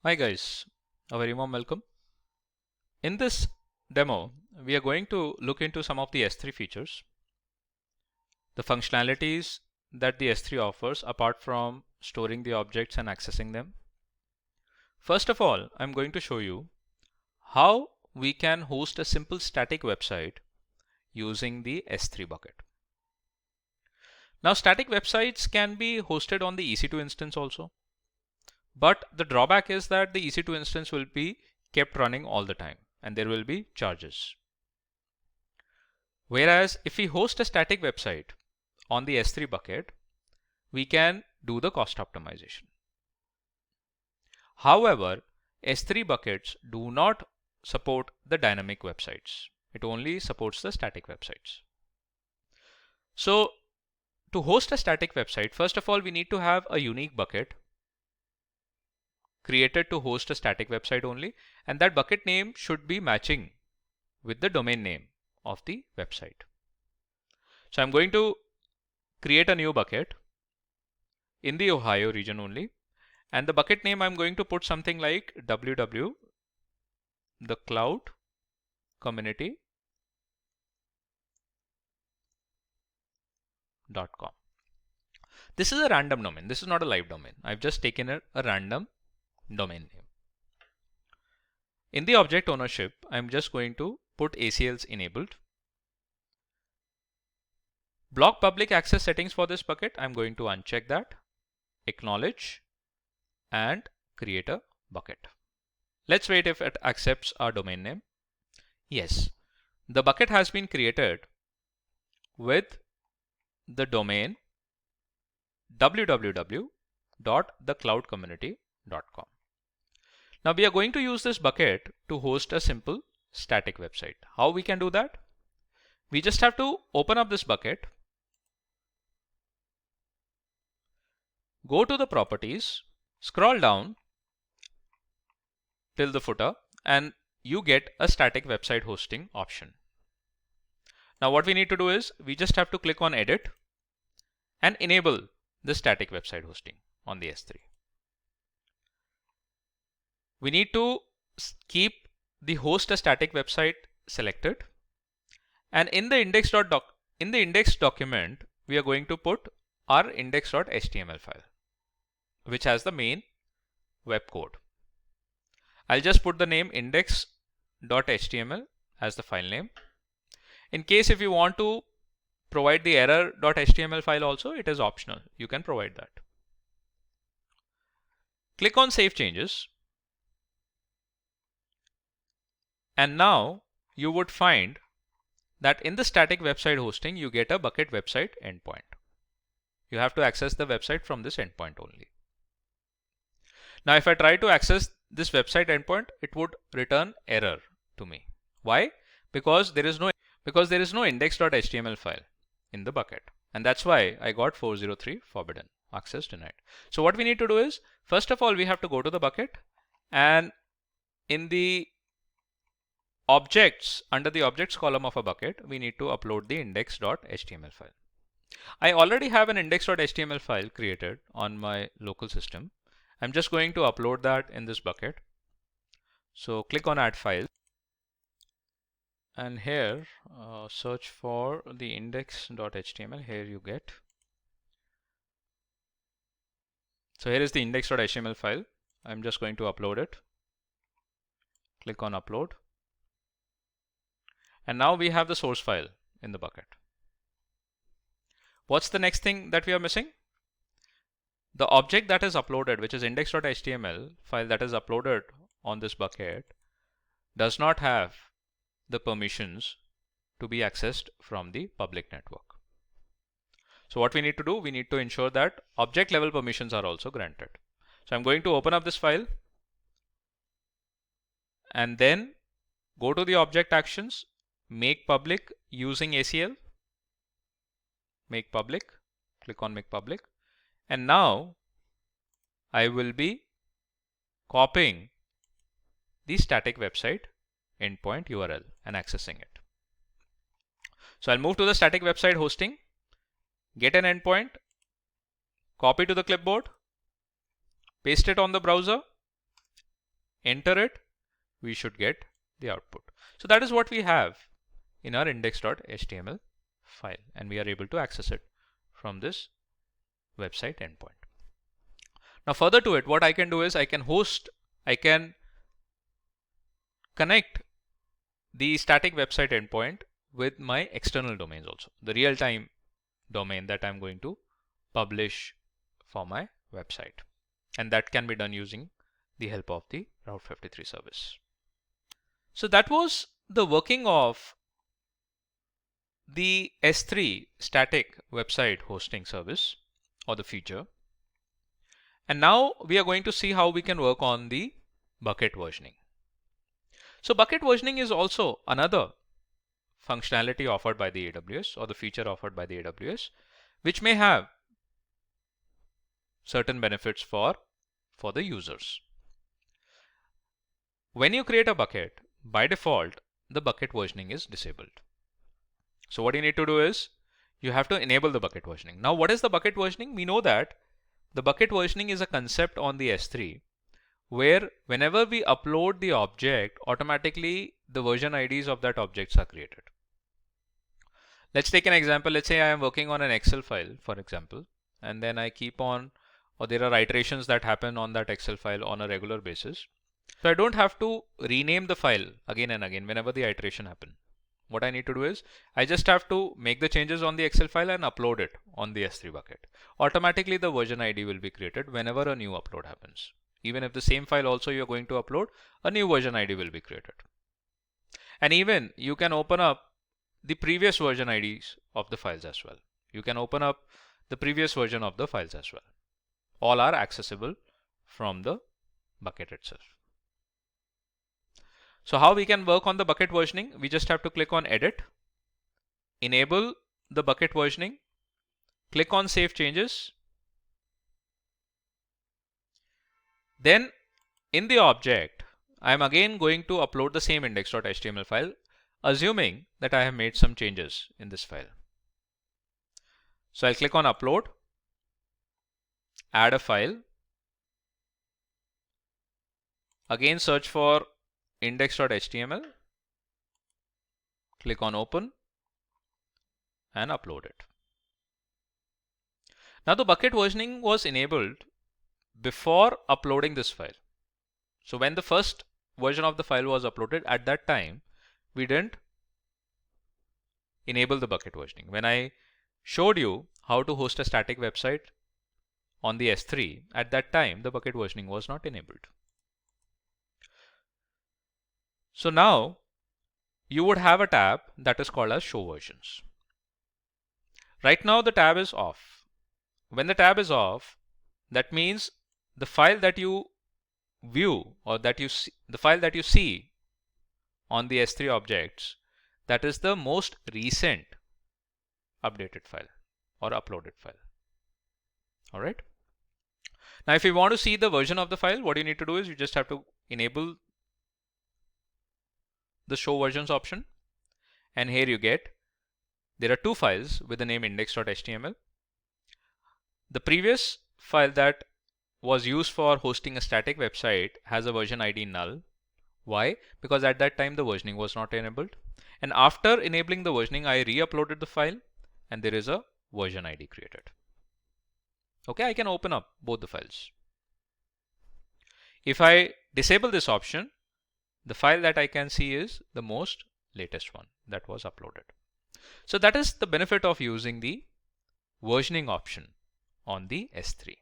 Hi guys, a very warm welcome. In this demo, we are going to look into some of the S3 features, the functionalities that the S3 offers apart from storing the objects and accessing them. First of all, I'm going to show you how we can host a simple static website using the S3 bucket. Now, static websites can be hosted on the EC2 instance also, but the drawback is that the EC2 instance will be kept running all the time and there will be charges. Whereas if we host a static website on the S3 bucket, we can do the cost optimization. However, S3 buckets do not support the dynamic websites. It only supports the static websites. So to host a static website, first of all, we need to have a unique bucket created to host a static website only, and that bucket name should be matching with the domain name of the website. So I'm going to create a new bucket in the Ohio region only, and the bucket name I'm going to put something like www the cloud community.com. This is a random domain. This is not a live domain. I've just taken a random domain name. In the object ownership, I'm just going to put ACLs enabled. Block public access settings for this bucket, I'm going to uncheck that, acknowledge, and create a bucket. Let's wait if it accepts our domain name. Yes, the bucket has been created with the domain www.thecloudcommunity.com. Now we are going to use this bucket to host a simple static website. How we can do that? We just have to open up this bucket, go to the properties, scroll down till the footer, and you get a static website hosting option. Now what we need to do is we just have to click on edit and enable the static website hosting on the S3. We need to keep the host a static website selected, and in the index document we are going to put our index.html file, which has the main web code. I'll just put the name index.html as the file name. In case if you want to provide the error.html file also, it is optional. You can provide that. Click on Save Changes. And now you would find that in the static website hosting, you get a bucket website endpoint. You have to access the website from this endpoint only. Now, if I try to access this website endpoint, it would return error to me. Why? Because there is no index.html file in the bucket. And that's why I got 403 forbidden, access denied. So what we need to do is, first of all, we have to go to the bucket, and in the objects, under the objects column of a bucket, we need to upload the index.html file. I already have an index.html file created on my local system. I'm just going to upload that in this bucket. So click on add file, and here search for the index.html. Here you get. So here is the index.html file. I'm just going to upload it. Click on upload. And now we have the source file in the bucket. What's the next thing that we are missing? The object that is uploaded, which is index.html file that is uploaded on this bucket, does not have the permissions to be accessed from the public network. So what we need to do, we need to ensure that object level permissions are also granted. So I'm going to open up this file and then go to the object actions, make public using ACL, make public, click on make public, and now I will be copying the static website endpoint URL and accessing it. So I'll move to the static website hosting, get an endpoint, copy to the clipboard, paste it on the browser, enter it, we should get the output. So that is what we have in our index.html file, and we are able to access it from this website endpoint. Now further to it, what I can do is I can connect the static website endpoint with my external domains also, the real-time domain that I'm going to publish for my website, and that can be done using the help of the Route 53 service. So that was the working of the S3 static website hosting service or the feature. And now we are going to see how we can work on the bucket versioning. So bucket versioning is also another functionality offered by the AWS, or the feature offered by the AWS, which may have certain benefits for the users. When you create a bucket, by default, the bucket versioning is disabled. So what you need to do is you have to enable the bucket versioning. Now what is the bucket versioning? We know that the bucket versioning is a concept on the S3 where whenever we upload the object, automatically the version IDs of that objects are created. Let's take an example. Let's say I am working on an Excel file, for example, and then I keep on, or there are iterations that happen on that Excel file on a regular basis. So I don't have to rename the file again and again whenever the iteration happens. What I need to do is I just have to make the changes on the Excel file and upload it on the S3 bucket. Automatically the version ID will be created whenever a new upload happens. Even if the same file also you're going to upload, a new version ID will be created. And even you can open up the previous version IDs of the files as well. You can open up the previous version of the files as well. All are accessible from the bucket itself. So how we can work on the bucket versioning? We just have to click on edit, enable the bucket versioning, click on save changes. Then in the object, I am again going to upload the same index.html file, assuming that I have made some changes in this file. So I'll click on upload, add a file, again search for index.html, click on open and upload it. Now the bucket versioning was enabled before uploading this file. So when the first version of the file was uploaded, at that time we didn't enable the bucket versioning. When I showed you how to host a static website on the S3, at that time the bucket versioning was not enabled. So now you would have a tab that is called as show versions. Right now the tab is off. When the tab is off, that means the file that you view, or that you see, the file that you see on the S3 objects, that is the most recent updated file or uploaded file. All right. Now if you want to see the version of the file, what you need to do is you just have to enable the show versions option, and here you get, there are two files with the name index.html. The previous file that was used for hosting a static website has a version ID null. Why? Because at that time the versioning was not enabled, and after enabling the versioning I re-uploaded the file and there is a version ID created. Okay, I can open up both the files. If I disable this option, the file that I can see is the most latest one that was uploaded. So that is the benefit of using the versioning option on the S3.